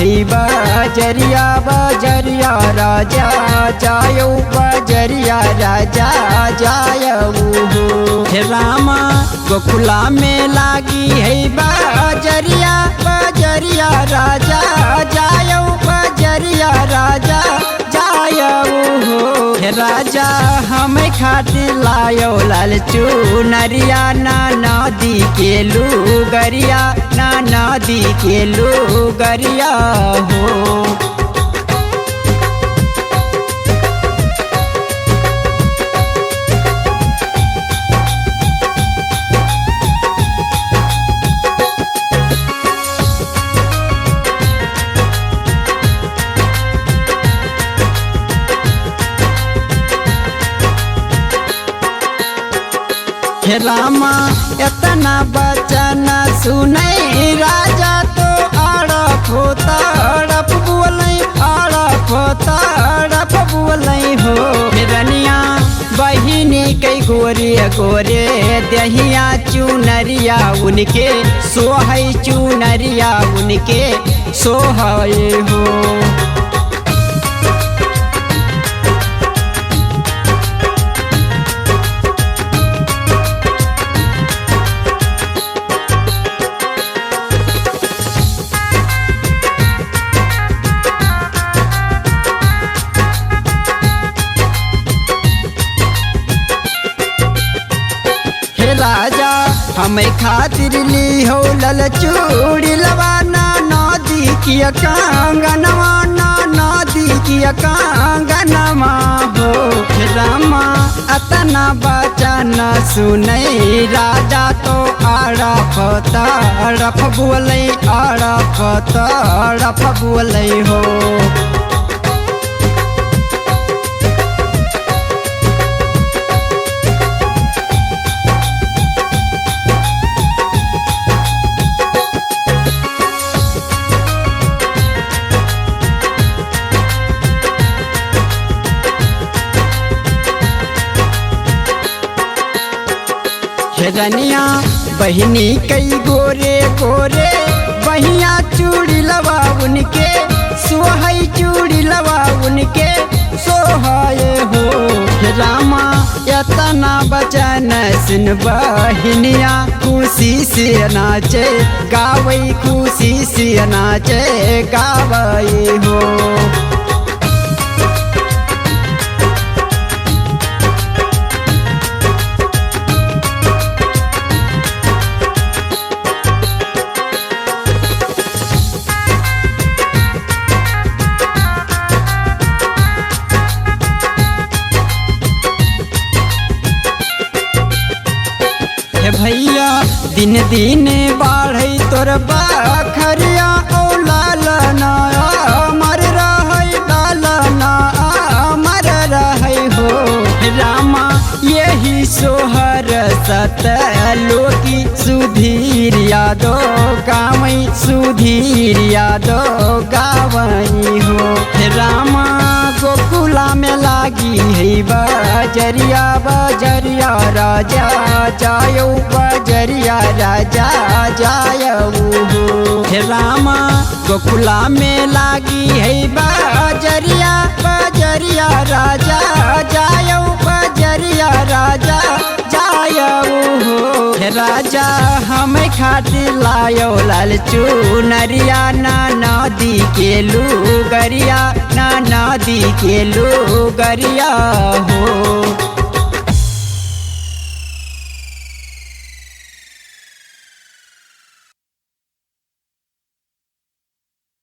है बजरिया बजरिया राजा जायो बजरिया राजा जायऊ हे रामा गोकुला में लागी है बजरिया बजरिया राजा जायऊ बजरिया राजा जायऊ हे राजा हमें खातिर लायो लाल चुनरिया ना नदी के लुगरिया ना नदी के लुगरिया हो। हे रामा इतना बचन सुने राजा तो अड़प होता अड़प बोले अड़प होता अड़प बोले हो रनिया बहिनी कई गोरे गोरे दहिया चुनरिया उनके सोहई चुनरिया उनके सोहई हो। राजा हमें खातिर ली हो लल चूड़ी लवाना नदी की कंगनवा ना नदी की कंगनवा हो रामा अतना बचन सुने राजा तो अड़प अड़प बोले अड़प अड़प बोले हो। रनिया बहिनी कई गोरे गोरे बहिया चूड़ी लवा उनके सोहई चूड़ी लवा उनके सोहए हो रामा इतना बचन सुन बहिनिया खुशी से नाचे गावे खुशी से नाचे गावे हो। भैया दिन दिन बढ़े तोर बखरिया ओ लालना अमर रहे लालना अमर रहे हो रामा यही सोहर सत लोकी सुधीर यादो गावई सुधीर यादो गावई हो रामा गोकुला में लागी है बजरिया बजरिया राजा जायो बजरिया राजा जायऊ हे रामा गोकुला में लागी है बजरिया बजरिया राजा जायो बजरिया राजा जायऊ हे राजा हमें खातिर लायो लाल चुनरिया ना नदी के लुगरिया ना नदी के लुगरिया हो।